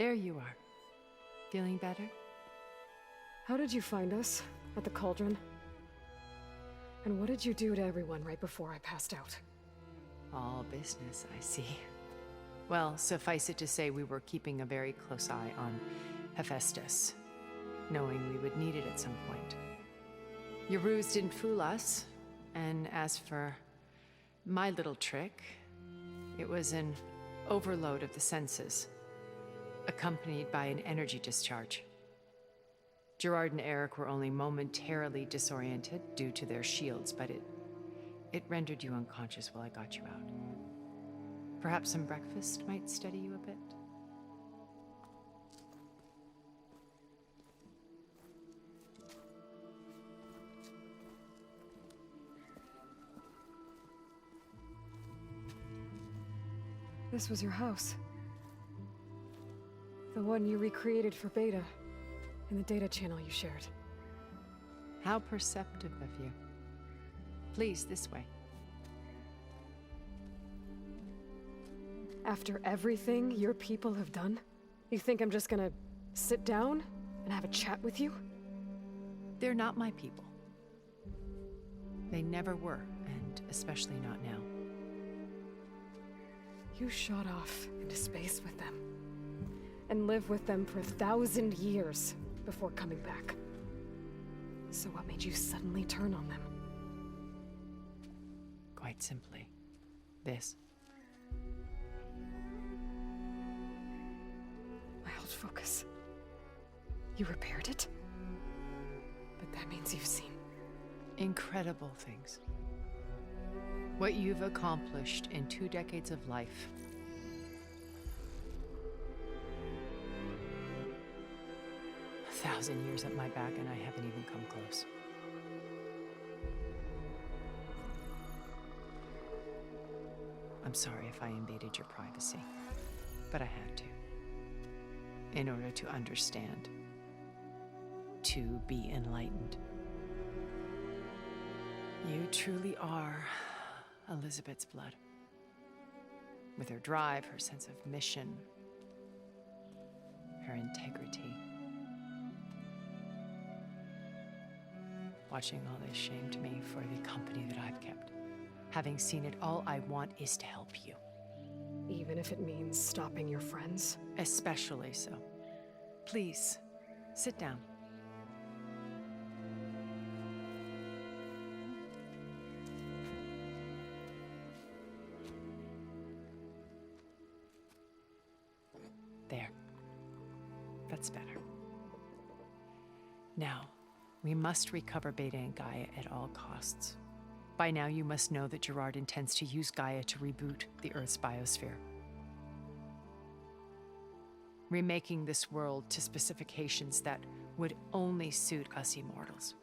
There you are. Feeling better? How did you find us? At the cauldron? And what did you do to everyone right before I passed out? All business, I see. Well, suffice it to say we were keeping a very close eye on Hephaestus, knowing we would need it at some point. Your ruse didn't fool us, and as for my little trick, it was an overload of the senses, accompanied by an energy discharge. Gerard and Eric were only momentarily disoriented due to their shields, but it rendered you unconscious while I got you out. Perhaps some breakfast might steady you a bit? This was your house. The one you recreated for Beta, in the data channel you shared. How perceptive of you. Please, this way. After everything your people have done, you think I'm just gonna sit down and have a chat with you? They're not my people. They never were, and especially not now. You shot off into space with them, and lived with them for 1,000 years before coming back. So what made you suddenly turn on them? Quite simply, this. My old focus. You repaired it? But that means you've seen incredible things. What you've accomplished in 2 decades of life. A 1,000 years at my back and I haven't even come close. I'm sorry if I invaded your privacy, but I had to. In order to understand. To be enlightened. You truly are Elizabeth's blood. With her drive, her sense of mission, her integrity. Watching all this shamed me for the company that I've kept. Having seen it, all I want is to help you. even if it means stopping your friends? Especially so. Please, sit down. There. That's better. Now, we must recover Beta and Gaia at all costs. By now, you must know that Gerard intends to use Gaia to reboot the Earth's biosphere. Remaking this world to specifications that would only suit us immortals.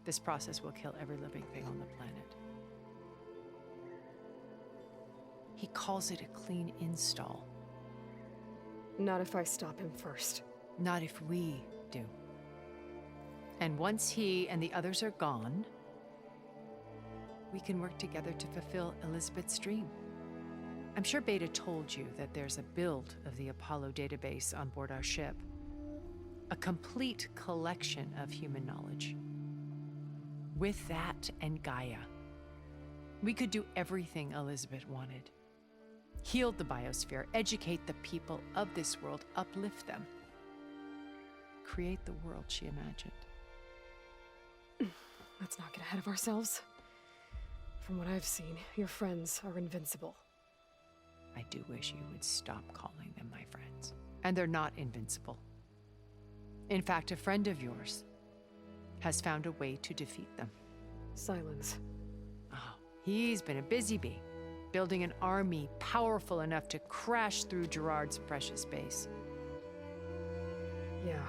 This process will kill every living thing on the planet. He calls it a clean install. Not if I stop him first. Not if we do. And once he and the others are gone, we can work together to fulfill Elizabeth's dream. I'm sure Beta told you that there's a build of the Apollo database on board our ship. A complete collection of human knowledge. With that and Gaia, we could do everything Elizabeth wanted. Heal the biosphere, educate the people of this world, uplift them. Create the world she imagined. Let's not get ahead of ourselves. From what I've seen, your friends are invincible. I do wish you would stop calling them my friends. And they're not invincible. In fact, a friend of yours has found a way to defeat them. Silence. Oh, he's been a busy bee, building an army powerful enough to crash through Gerard's precious base. Yeah.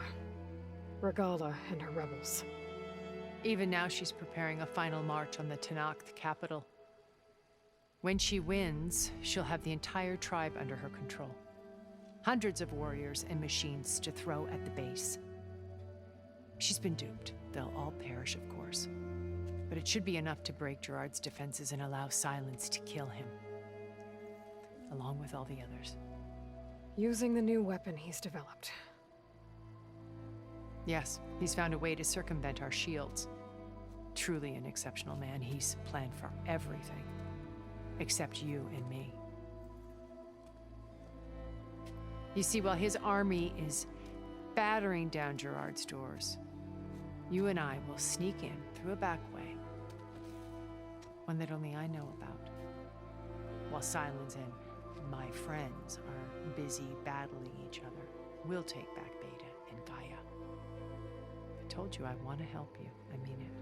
Regala and her rebels. Even now, she's preparing a final march on the Tenakth capital. When she wins, she'll have the entire tribe under her control. Hundreds of warriors and machines to throw at the base. She's been duped. They'll all perish, of course. But it should be enough to break Gerard's defenses and allow Silence to kill him. Along with all the others. Using the new weapon he's developed. Yes, he's found a way to circumvent our shields. Truly an exceptional man. He's planned for everything. Except you and me. You see, while his army is battering down Gerard's doors, you and I will sneak in through a back way. One that only I know about. While Silence and my friends are busy battling each other, we'll take back Beta and Gaia. I told you I want to help you. I mean it.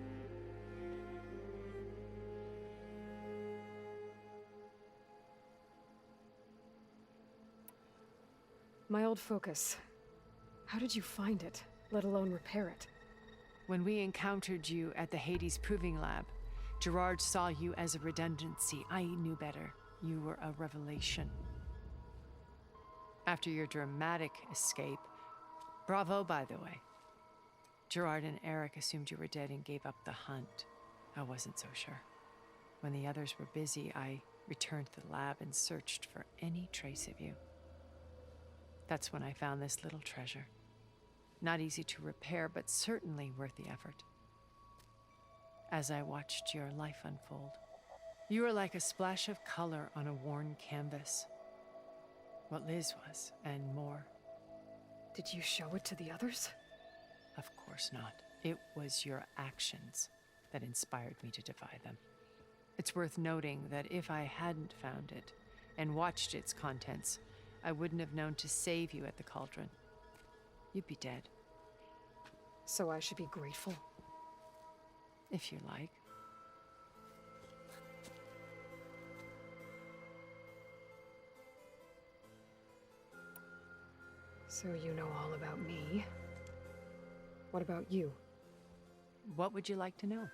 My old focus. How did you find it, let alone repair it? When we encountered you at the Hades Proving Lab, Gerard saw you as a redundancy. I knew better. You were a revelation. After your dramatic escape, bravo, by the way. Gerard and Eric assumed you were dead and gave up the hunt. I wasn't so sure. When the others were busy, I returned to the lab and searched for any trace of you. That's when I found this little treasure. Not easy to repair, but certainly worth the effort. As I watched your life unfold, you were like a splash of color on a worn canvas. What Liz was, and more. Did you show it to the others? Of course not. It was your actions that inspired me to defy them. It's worth noting that if I hadn't found it and watched its contents, I wouldn't have known to save you at the cauldron. You'd be dead. So I should be grateful? If you like. So you know all about me. What about you? What would you like to know?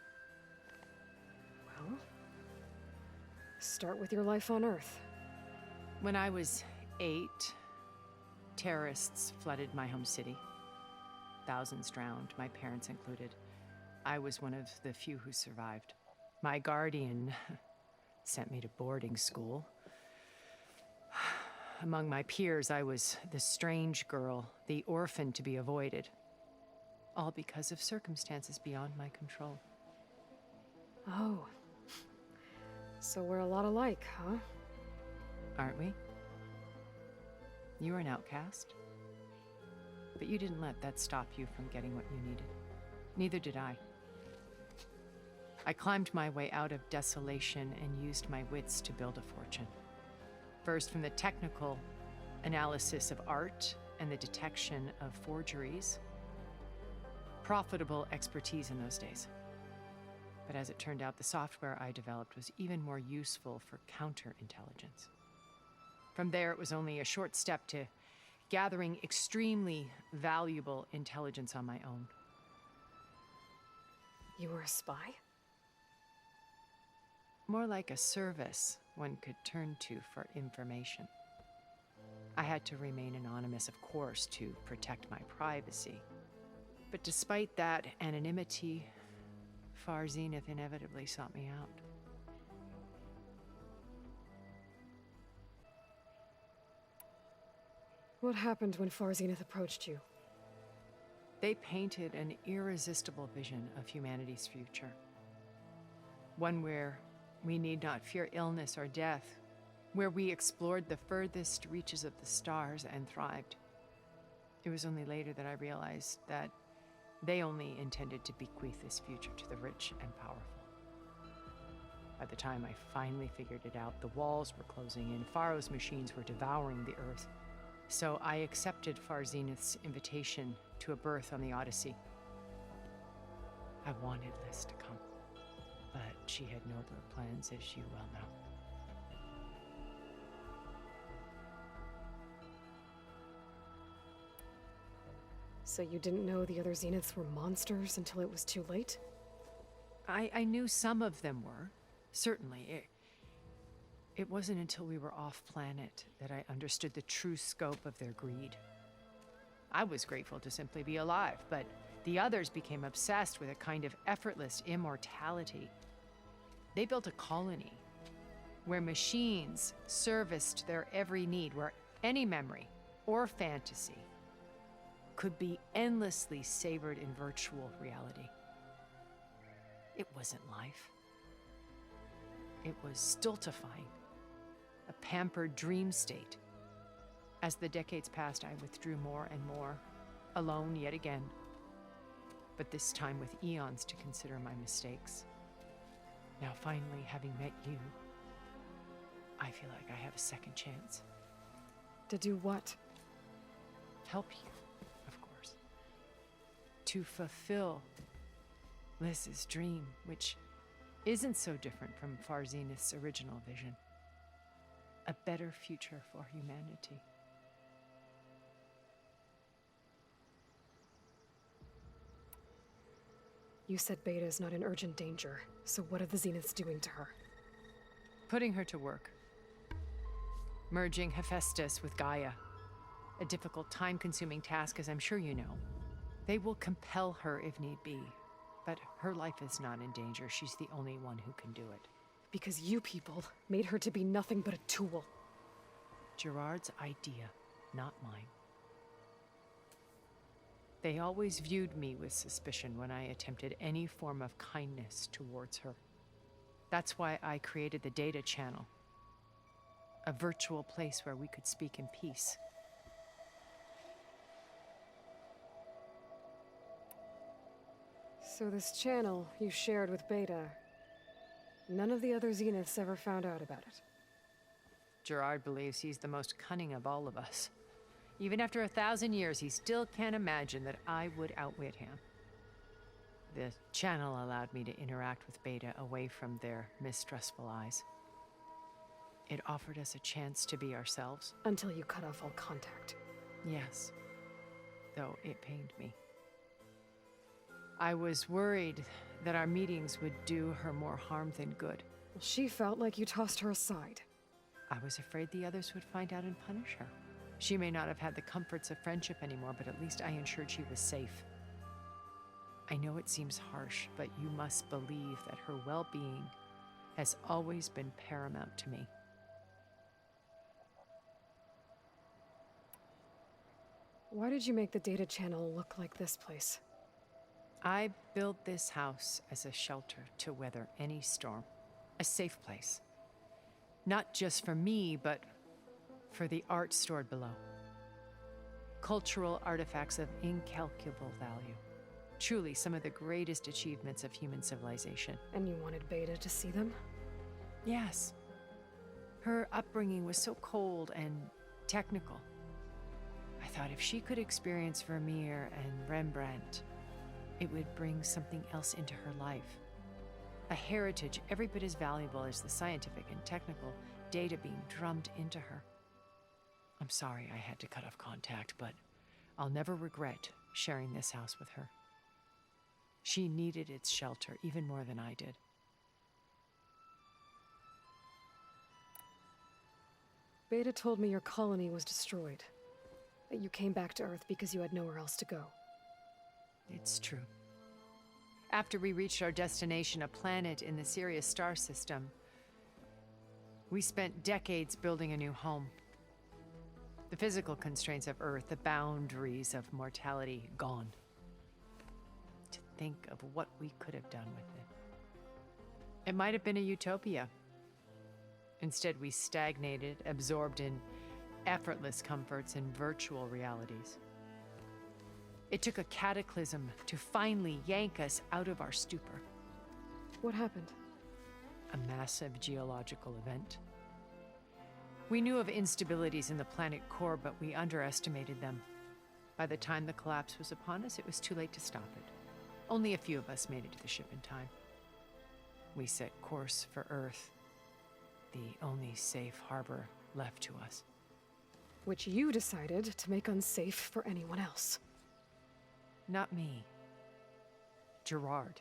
Well, start with your life on Earth. When I was 8, terrorists flooded my home city. Thousands drowned, my parents included. I was one of the few who survived. My guardian sent me to boarding school. Among my peers, I was the strange girl, the orphan to be avoided. All because of circumstances beyond my control. Oh. So we're a lot alike, huh? Aren't we? You were an outcast. But you didn't let that stop you from getting what you needed. Neither did I. I climbed my way out of desolation and used my wits to build a fortune. First, from the technical analysis of art and the detection of forgeries. Profitable expertise in those days. But as it turned out, the software I developed was even more useful for counterintelligence. From there, it was only a short step to gathering extremely valuable intelligence on my own. You were a spy? More like a service one could turn to for information. I had to remain anonymous, of course, to protect my privacy. But despite that anonymity, Far Zenith inevitably sought me out. What happened when Far Zenith approached you? They painted an irresistible vision of humanity's future. One where we need not fear illness or death, where we explored the furthest reaches of the stars and thrived. It was only later that I realized that they only intended to bequeath this future to the rich and powerful. By the time I finally figured it out, the walls were closing in, Pharaoh's machines were devouring the earth. So I accepted Far Zenith's invitation to a berth on the Odyssey. I wanted Liz to come, but she had nobler plans, as you well know. So you didn't know the other Zeniths were monsters until it was too late? I knew some of them were, certainly. It wasn't until we were off-planet that I understood the true scope of their greed. I was grateful to simply be alive, but the others became obsessed with a kind of effortless immortality. They built a colony where machines serviced their every need, where any memory, or fantasy could be endlessly savored in virtual reality. It wasn't life. It was stultifying, a pampered dream state. As the decades passed, I withdrew more and more, alone yet again, but this time with eons to consider my mistakes. Now finally, having met you, I feel like I have a second chance. To do what? Help you, of course. To fulfill Liz's dream, which isn't so different from Farzenith's original vision. A better future for humanity. You said Beta is not in urgent danger, so what are the Zeniths doing to her? Putting her to work. Merging Hephaestus with Gaia. A difficult, time-consuming task, as I'm sure you know. They will compel her if need be, but her life is not in danger. She's the only one who can do it. Because you people made her to be nothing but a tool. Gerard's idea, not mine. They always viewed me with suspicion when I attempted any form of kindness towards her. That's why I created the data channel. A virtual place where we could speak in peace. So this channel you shared with Beta, none of the other Zeniths ever found out about it. Gerard believes he's the most cunning of all of us. Even after 1,000 years, he still can't imagine that I would outwit him. The channel allowed me to interact with Beta away from their mistrustful eyes. It offered us a chance to be ourselves. Until you cut off all contact. Yes, though it pained me. I was worried that our meetings would do her more harm than good. Well, she felt like you tossed her aside. I was afraid the others would find out and punish her. She may not have had the comforts of friendship anymore, but at least I ensured she was safe. I know it seems harsh, but you must believe that her well-being has always been paramount to me. Why did you make the data channel look like this place? I built this house as a shelter to weather any storm. A safe place. Not just for me, but for the art stored below. Cultural artifacts of incalculable value. Truly some of the greatest achievements of human civilization. And you wanted Beta to see them? Yes. Her upbringing was so cold and technical. I thought if she could experience Vermeer and Rembrandt, it would bring something else into her life. A heritage every bit as valuable as the scientific and technical data being drummed into her. I'm sorry I had to cut off contact, but I'll never regret sharing this house with her. She needed its shelter even more than I did. Beta told me your colony was destroyed. That you came back to Earth because you had nowhere else to go. It's true. After we reached our destination, a planet in the Sirius star system, we spent decades building a new home. The physical constraints of Earth, the boundaries of mortality, gone. To think of what we could have done with it. It might have been a utopia. Instead, we stagnated, absorbed in effortless comforts and virtual realities. It took a cataclysm to finally yank us out of our stupor. What happened? A massive geological event. We knew of instabilities in the planet core, but we underestimated them. By the time the collapse was upon us, it was too late to stop it. Only a few of us made it to the ship in time. We set course for Earth, the only safe harbor left to us. Which you decided to make unsafe for anyone else. Not me. Gerard.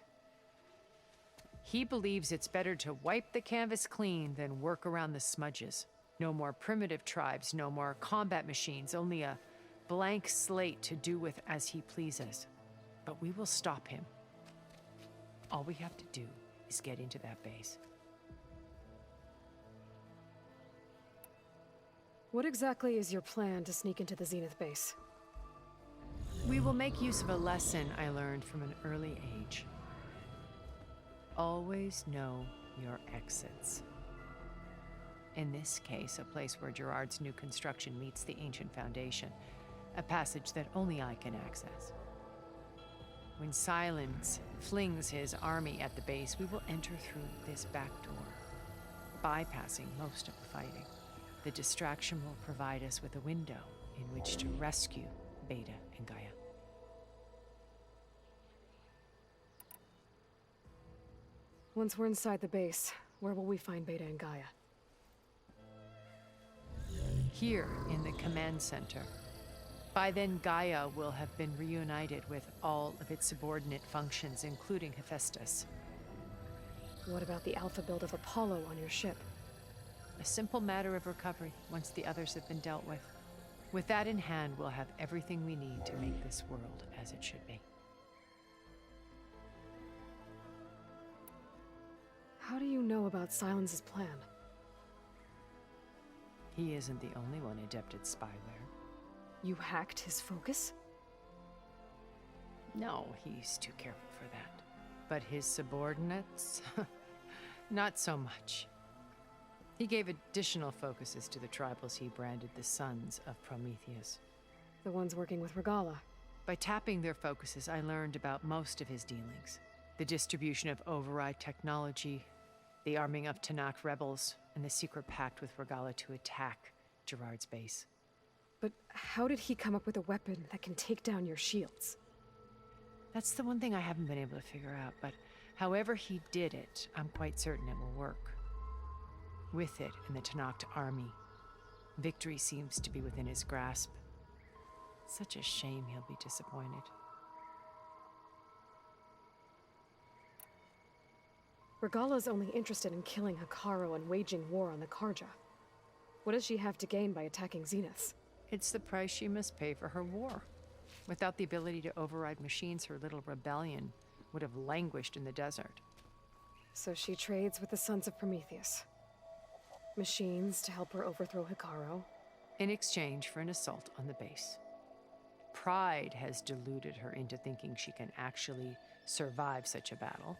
He believes it's better to wipe the canvas clean than work around the smudges. No more primitive tribes, no more combat machines, only a blank slate to do with as he pleases. But we will stop him. All we have to do is get into that base. What exactly is your plan to sneak into the Zenith base? We will make use of a lesson I learned from an early age. Always know your exits. In this case, a place where Gerard's new construction meets the ancient foundation, a passage that only I can access. When Silence flings his army at the base, we will enter through this back door, bypassing most of the fighting. The distraction will provide us with a window in which to rescue Beta and Gaia. Once we're inside the base, where will we find Beta and Gaia? Here in the command center. By then, Gaia will have been reunited with all of its subordinate functions, including Hephaestus. What about the alpha build of Apollo on your ship? A simple matter of recovery once the others have been dealt with. With that in hand, we'll have everything we need to make this world as it should be. How do you know about Silence's plan? He isn't the only one adept at spyware. You hacked his focus? No, he's too careful for that. But his subordinates? Not so much. He gave additional focuses to the tribals he branded the Sons of Prometheus. The ones working with Regalla. By tapping their focuses, I learned about most of his dealings. The distribution of override technology, the arming of Tanakh rebels, and the secret pact with Regalla to attack Gerard's base. But how did he come up with a weapon that can take down your shields? That's the one thing I haven't been able to figure out, but however he did it, I'm quite certain it will work. With it and the Tanakh army, victory seems to be within his grasp. Such a shame he'll be disappointed. Regalla's only interested in killing Hekarro and waging war on the Karja. What does she have to gain by attacking Zeniths? It's the price she must pay for her war. Without the ability to override machines, her little rebellion would have languished in the desert. So she trades with the Sons of Prometheus. Machines to help her overthrow Hekarro. In exchange for an assault on the base. Pride has deluded her into thinking she can actually survive such a battle.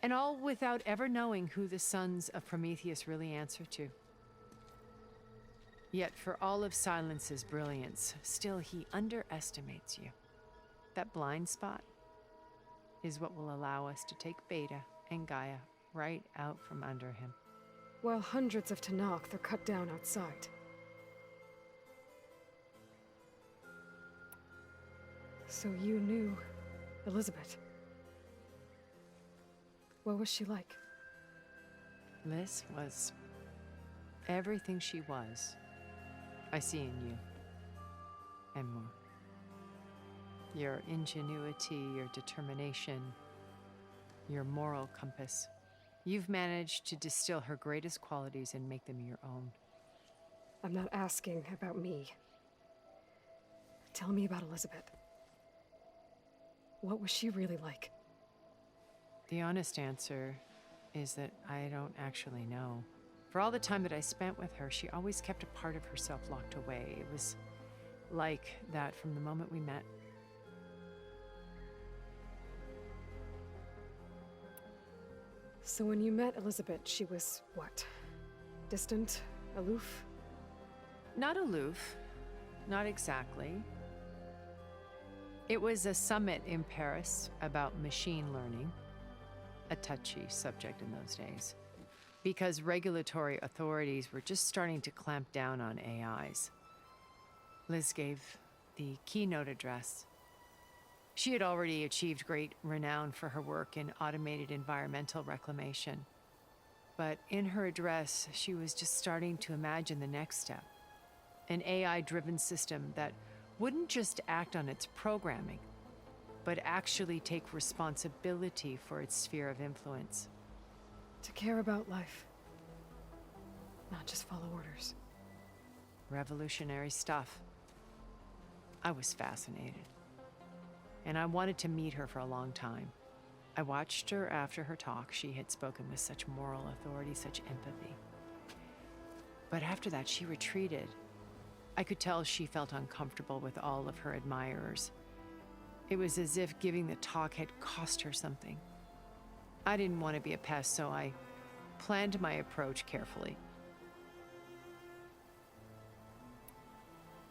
And all without ever knowing who the Sons of Prometheus really answer to. Yet for all of Silence's brilliance, still he underestimates you. That blind spot is what will allow us to take Beta and Gaia right out from under him. While hundreds of Tanakh are cut down outside. So you knew Elizabeth. What was she like? Liz was everything she was. I see in you. And more. Your ingenuity, your determination, your moral compass. You've managed to distill her greatest qualities and make them your own. I'm not asking about me. Tell me about Elizabeth. What was she really like? The honest answer is that I don't actually know. For all the time that I spent with her, she always kept a part of herself locked away. It was like that from the moment we met. So when you met Elizabeth, she was what? Distant? Aloof? Not aloof. Not exactly. It was a summit in Paris about machine learning. A touchy subject in those days. Because regulatory authorities were just starting to clamp down on AIs. Liz gave the keynote address. She had already achieved great renown for her work in automated environmental reclamation. But in her address, she was just starting to imagine the next step. An AI-driven system that wouldn't just act on its programming, but actually take responsibility for its sphere of influence. To care about life. Not just follow orders. Revolutionary stuff. I was fascinated. And I wanted to meet her for a long time. I watched her after her talk. She had spoken with such moral authority, such empathy. But after that, she retreated. I could tell she felt uncomfortable with all of her admirers. It was as if giving the talk had cost her something. I didn't want to be a pest, so I planned my approach carefully.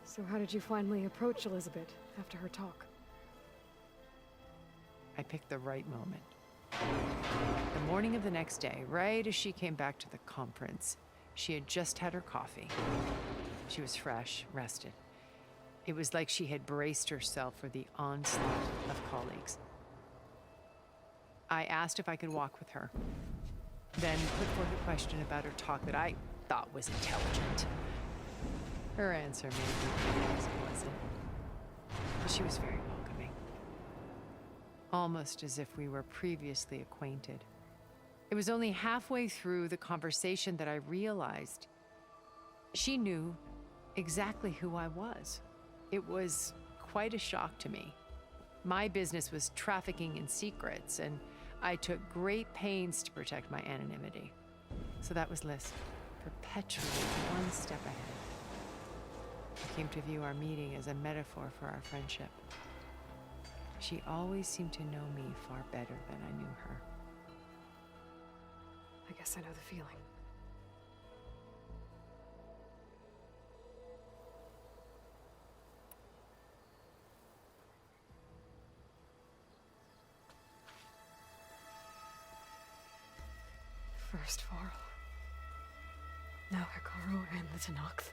So how did you finally approach Elizabeth after her talk? I picked the right moment. The morning of the next day, right as she came back to the conference, she had just had her coffee. She was fresh, rested. It was like she had braced herself for the onslaught of colleagues. I asked if I could walk with her, then put forth a question about her talk that I thought was intelligent. Her answer made me realize it wasn't. But she was very welcoming. Almost as if we were previously acquainted. It was only halfway through the conversation that I realized she knew exactly who I was. It was quite a shock to me. My business was trafficking in secrets, and I took great pains to protect my anonymity. So that was Liz, perpetually one step ahead. I came to view our meeting as a metaphor for our friendship. She always seemed to know me far better than I knew her. I guess I know the feeling. First Varl, now Hikaru and the Tenakth.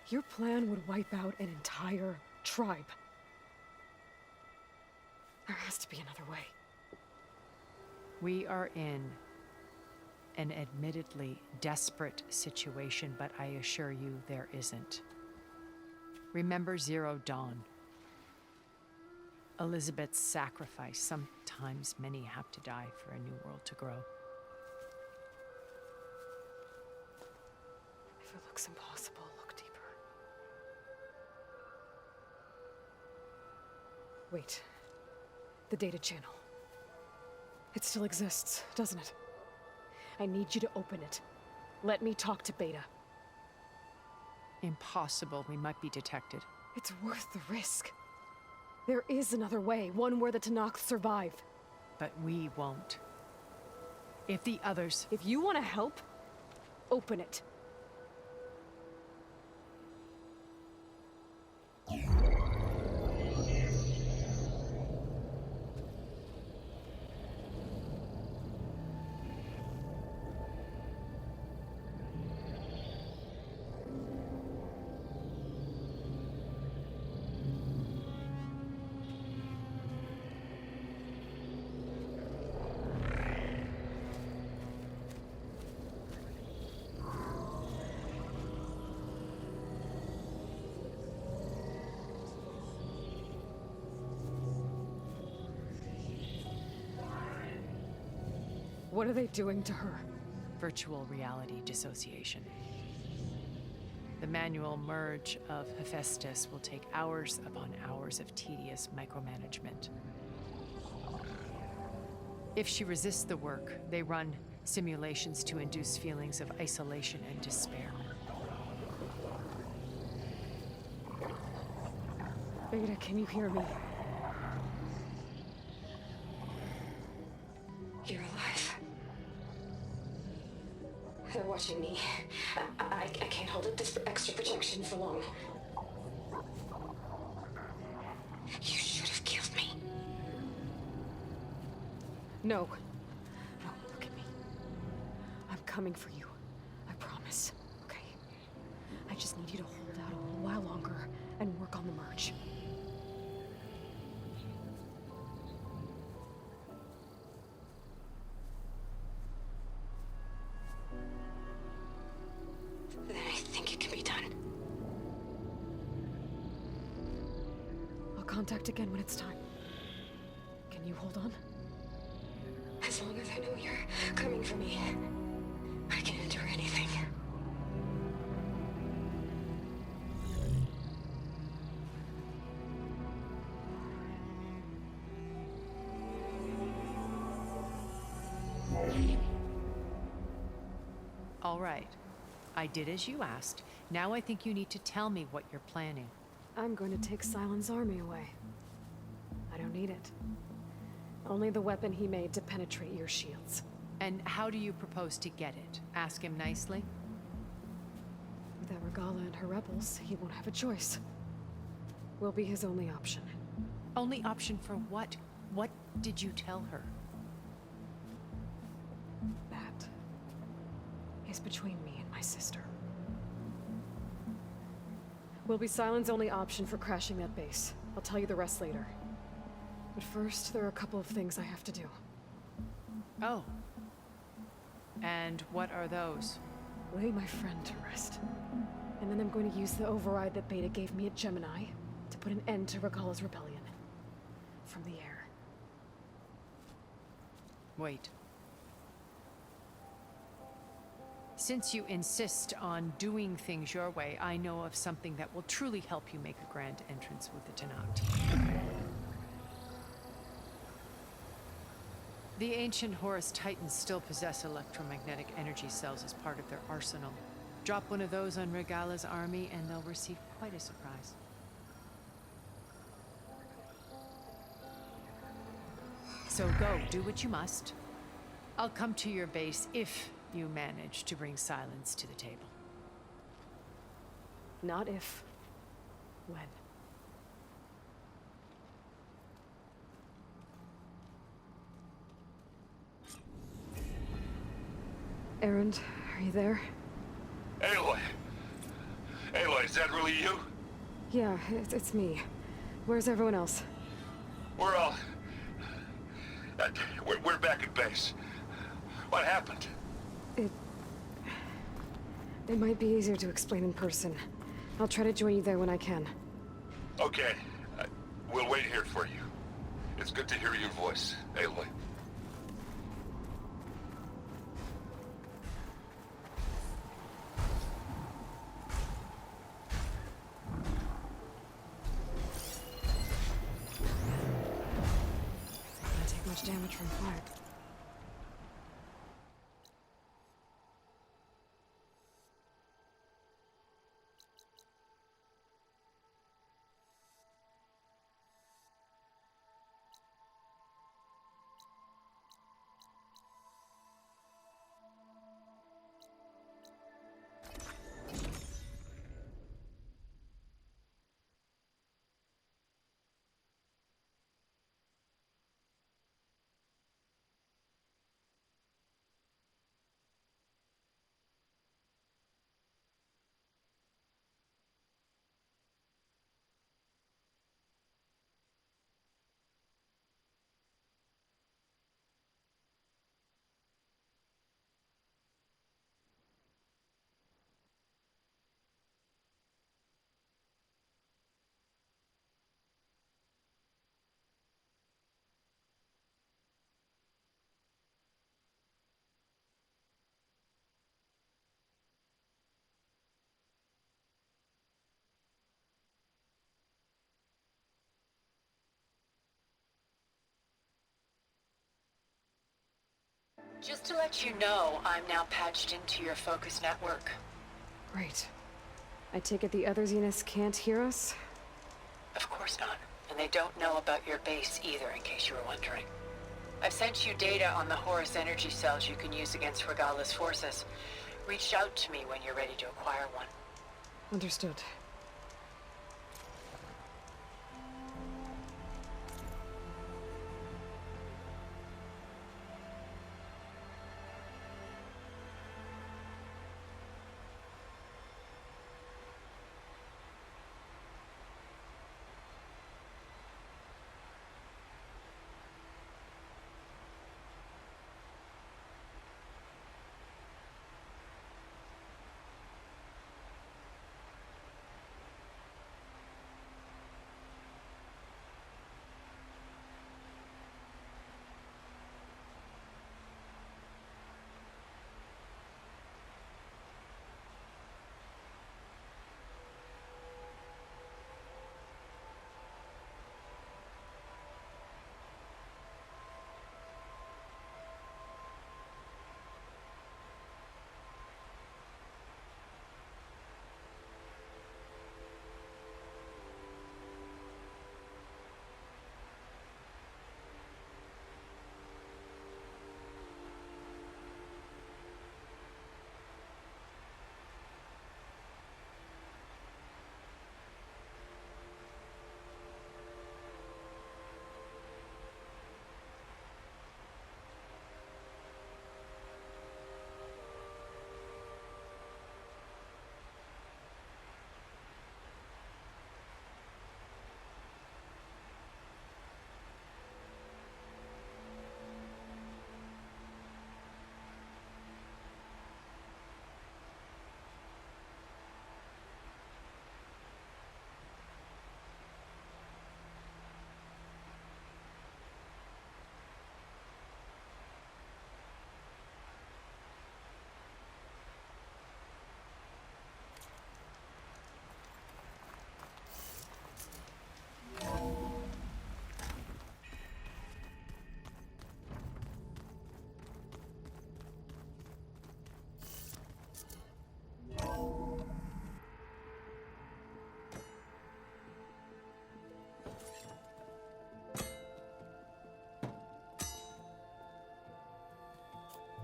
Your plan would wipe out an entire tribe. There has to be another way. We are in an admittedly desperate situation, but I assure you there isn't. Remember Zero Dawn. Elizabeth's sacrifice. Sometimes many have to die for a new world to grow. If it looks impossible, look deeper. Wait. The data channel. It still exists, doesn't it? I need you to open it. Let me talk to Beta. Impossible. We might be detected. It's worth the risk. There is another way, one where the Tenakth survive. But we won't. If the others... If you want to help, open it. What are they doing to her? Virtual reality dissociation. The manual merge of Hephaestus will take hours upon hours of tedious micromanagement. If she resists the work, they run simulations to induce feelings of isolation and despair. Beta, can you hear me? You're alive. They're watching me. I can't hold up this extra protection for long. You should have killed me. No. No, look at me. I'm coming for you. I promise. Okay? I just need you to hold out a little while longer and work on the merge. Then I think it can be done. I'll contact again when it's time. Can you hold on? As long as I know you're coming for me, I can endure anything. All right. I did as you asked. Now I think you need to tell me what you're planning. I'm going to take Sylens' army away. I don't need it. Only the weapon he made to penetrate your shields. And how do you propose to get it? Ask him nicely? Without Regalla and her rebels, he won't have a choice. We'll be his only option. Only option for what? What did you tell her? That is between me and my sister. Will be Sylens' only option for crashing that base. I'll tell you the rest later. But first, there are a couple of things I have to do. Oh. And what are those? Lay my friend to rest. And then I'm going to use the override that Beta gave me at Gemini to put an end to Regalla's rebellion. From the air. Wait. Since you insist on doing things your way, I know of something that will truly help you make a grand entrance with the Tenakth. The ancient Horus Titans still possess electromagnetic energy cells as part of their arsenal. Drop one of those on Regalla's army and they'll receive quite a surprise. So go, do what you must. I'll come to your base if you manage to bring Sylens to the table. Not if. When. Erend, are you there? Aloy! Aloy, is that really you? Yeah, it's me. Where's everyone else? We're all... we're back at base. What happened? It might be easier to explain in person. I'll try to join you there when I can. Okay. We'll wait here for you. It's good to hear your voice, Aloy. Not take much damage from fire. Just to let you know, I'm now patched into your focus network. Great. I take it the other Zeniths can't hear us? Of course not. And they don't know about your base either, in case you were wondering. I've sent you data on the Horus energy cells you can use against Regalla's forces. Reach out to me when you're ready to acquire one. Understood.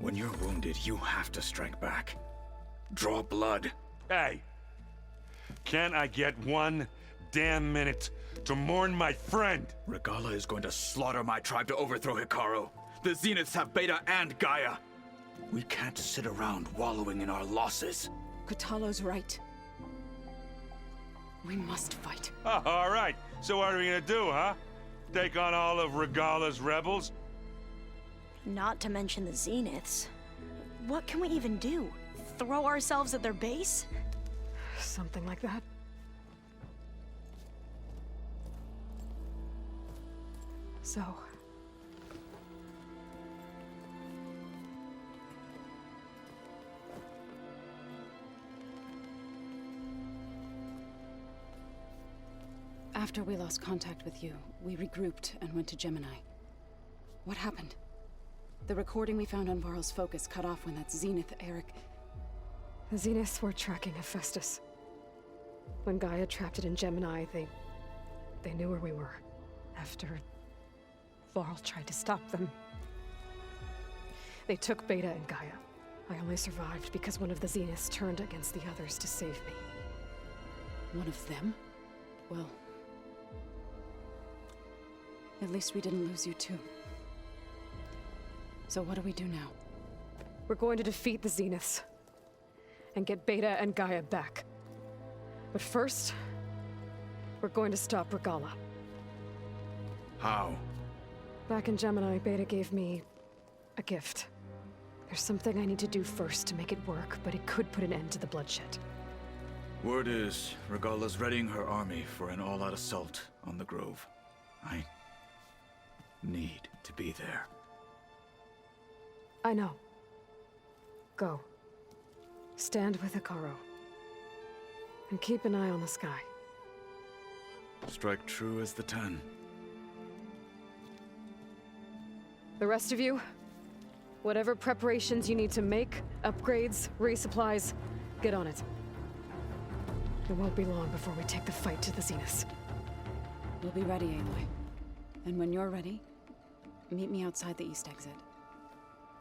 When you're wounded, you have to strike back. Draw blood. Hey! Can't I get one damn minute to mourn my friend? Regalla is going to slaughter my tribe to overthrow Hikaru. The Zeniths have Beta and Gaia. We can't sit around wallowing in our losses. Kotallo's right. We must fight. Oh, all right. So what are we gonna do, huh? Take on all of Regalla's rebels? Not to mention the Zeniths. What can we even do? Throw ourselves at their base? Something like that. So... After we lost contact with you, we regrouped and went to Gemini. What happened? The recording we found on Varl's focus cut off when that Zenith Eric... The Zeniths were tracking Hephaestus. When Gaia trapped it in Gemini, they knew where we were. After Varl tried to stop them. They took Beta and Gaia. I only survived because one of the Zeniths turned against the others to save me. One of them? Well... at least we didn't lose you too. So what do we do now? We're going to defeat the Zeniths. And get Beta and Gaia back. But first, we're going to stop Regalla. How? Back in Gemini, Beta gave me a gift. There's something I need to do first to make it work, but it could put an end to the bloodshed. Word is, Regalla's readying her army for an all-out assault on the Grove. I need to be there. I know. Go. Stand with Hikaru. And keep an eye on the sky. Strike true as the 10. The rest of you, whatever preparations you need to make, upgrades, resupplies, get on it. It won't be long before we take the fight to the Zeniths. We'll be ready, Aloy. And when you're ready, meet me outside the east exit.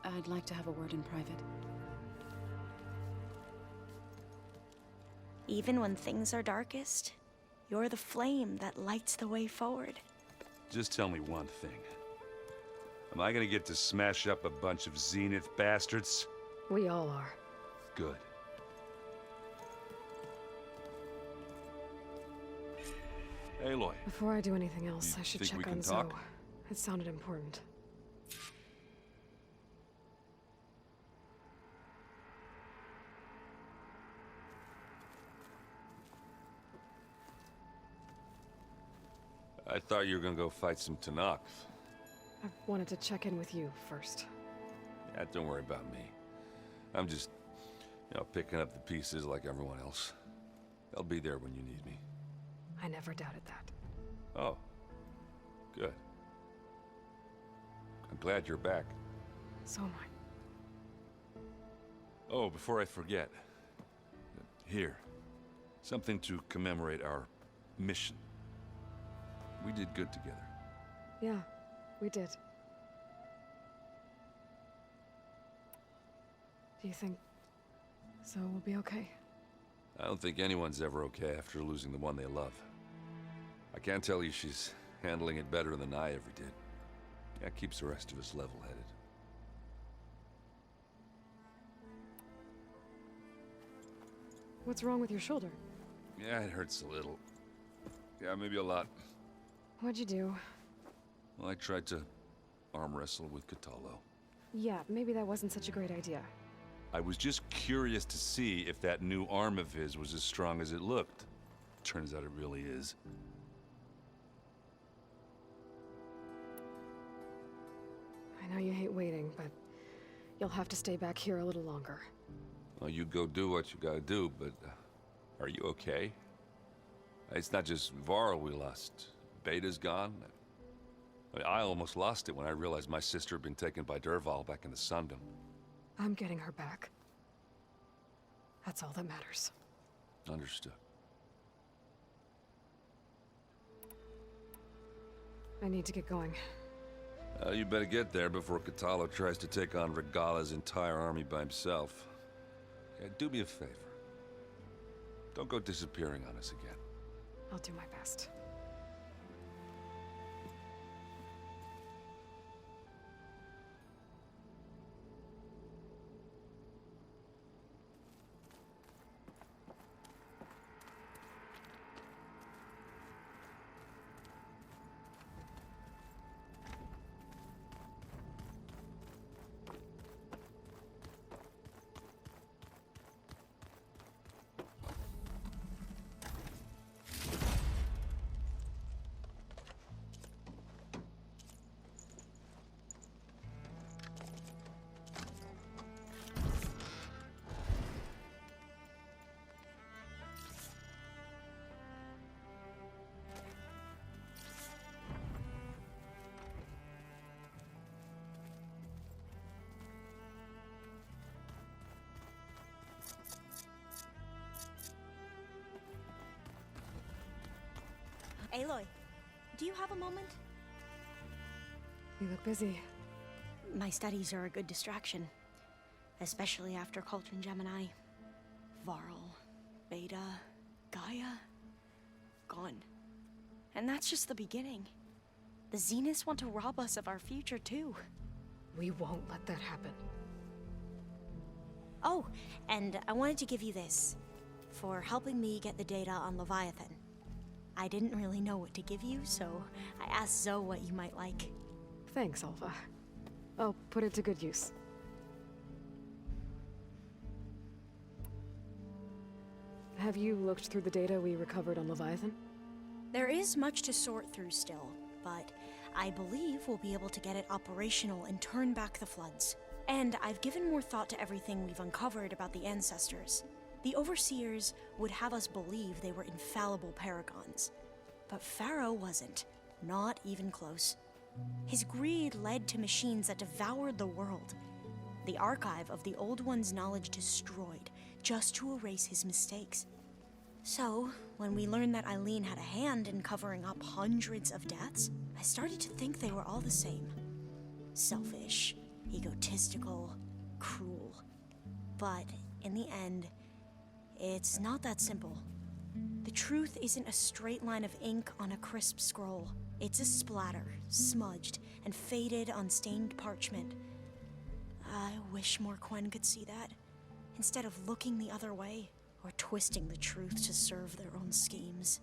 I'd like to have a word in private. Even when things are darkest, you're the flame that lights the way forward. Just tell me one thing. Am I gonna get to smash up a bunch of Zenith bastards? We all are. Good. Aloy. Before I do anything else, You I should think we check can on Zoe. talk? It sounded important. I thought you were gonna go fight some Tanakh. I wanted to check in with you first. Yeah, don't worry about me. I'm just, picking up the pieces like everyone else. I'll be there when you need me. I never doubted that. Oh. Good. I'm glad you're back. So am I. Oh, before I forget. Here. Something to commemorate our mission. We did good together. Yeah, we did. Do you think Zoe will be okay? I don't think anyone's ever okay after losing the one they love. I can't tell you she's handling it better than I ever did. That keeps the rest of us level-headed. What's wrong with your shoulder? Yeah, it hurts a little. Yeah, maybe a lot. What'd you do? Well, I tried to arm wrestle with Kotallo. Yeah, maybe that wasn't such a great idea. I was just curious to see if that new arm of his was as strong as it looked. Turns out it really is. I know you hate waiting, but you'll have to stay back here a little longer. Well, you go do what you gotta do, but are you okay? It's not just Varl we lost. Beta's gone. I almost lost it when I realized my sister had been taken by Dervahl back in the Sundom. I'm getting her back. That's all that matters. Understood. I need to get going. You better get there before Catalo tries to take on Regala's entire army by himself. Yeah, do me a favor. Don't go disappearing on us again. I'll do my best. Aloy, do you have a moment? You look busy. My studies are a good distraction. Especially after Cauldron Gemini. Varl, Beta, Gaia, gone. And that's just the beginning. The Zeniths want to rob us of our future, too. We won't let that happen. Oh, and I wanted to give you this. For helping me get the data on Leviathan. I didn't really know what to give you, so I asked Zoe what you might like. Thanks, Alva. I'll put it to good use. Have you looked through the data we recovered on Leviathan? There is much to sort through still, but I believe we'll be able to get it operational and turn back the floods. And I've given more thought to everything we've uncovered about the ancestors. The Overseers would have us believe they were infallible paragons. But Pharaoh wasn't. Not even close. His greed led to machines that devoured the world. The archive of the Old One's knowledge destroyed, just to erase his mistakes. So, when we learned that Eileen had a hand in covering up hundreds of deaths, I started to think they were all the same. Selfish, egotistical, cruel. But in the end, it's not that simple. The truth isn't a straight line of ink on a crisp scroll. It's a splatter, smudged and faded on stained parchment. I wish more Quen could see that, instead of looking the other way, or twisting the truth to serve their own schemes.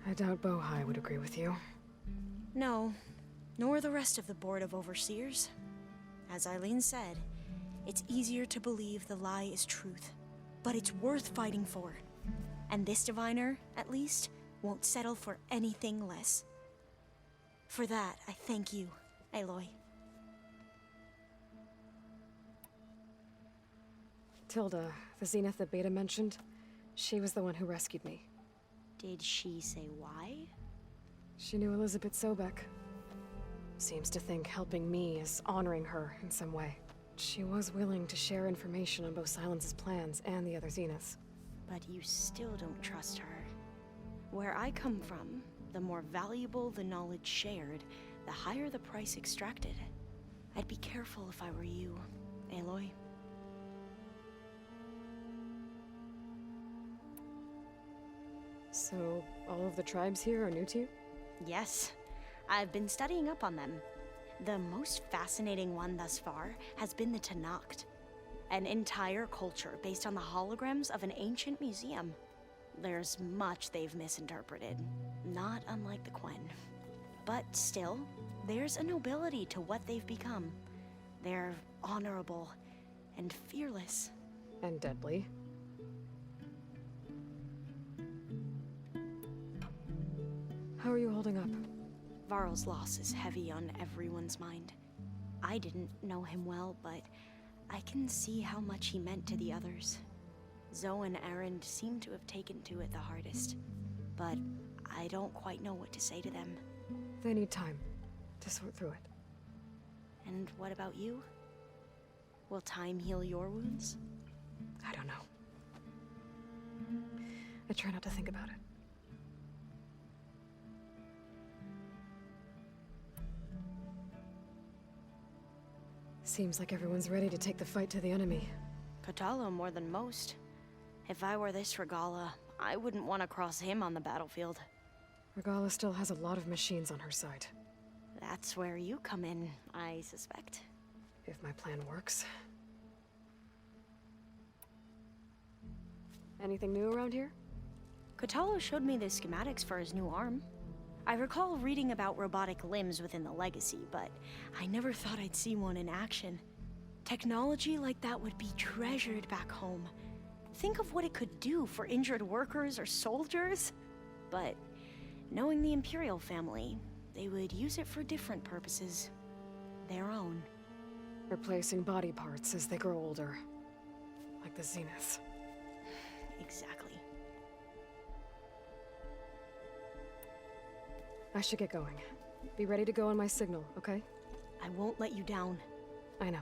I doubt Bohai would agree with you. No, nor the rest of the Board of Overseers. As Eileen said, it's easier to believe the lie is truth, but it's worth fighting for. And this diviner, at least, won't settle for anything less. For that, I thank you, Aloy. Tilda, the Zenith that Beta mentioned, she was the one who rescued me. Did she say why? She knew Elizabeth Sobek. Seems to think helping me is honoring her in some way. She was willing to share information on both Silence's plans and the other Zeniths. But you still don't trust her. Where I come from, the more valuable the knowledge shared, the higher the price extracted. I'd be careful if I were you, Aloy. So, all of the tribes here are new to you? Yes, I've been studying up on them. The most fascinating one thus far has been the Tenakth, an entire culture based on the holograms of an ancient museum. There's much they've misinterpreted, not unlike the Quen. But still, there's a nobility to what they've become. They're honorable and fearless. And deadly. How are you holding up? Varl's loss is heavy on everyone's mind. I didn't know him well, but I can see how much he meant to the others. Zoe and Erend seem to have taken to it the hardest, but I don't quite know what to say to them. They need time to sort through it. And what about you? Will time heal your wounds? I don't know. I try not to think about it. Seems like everyone's ready to take the fight to the enemy. Katalo more than most. If I were this Regala, I wouldn't want to cross him on the battlefield. Regala still has a lot of machines on her side. That's where you come in, I suspect. If my plan works. Anything new around here? Katalo showed me the schematics for his new arm. I recall reading about robotic limbs within the Legacy, but I never thought I'd see one in action. Technology like that would be treasured back home. Think of what it could do for injured workers or soldiers. But knowing the Imperial family, they would use it for different purposes. Their own. Replacing body parts as they grow older. Like the Zeniths. Exactly. I should get going. Be ready to go on my signal, okay? I won't let you down. I know.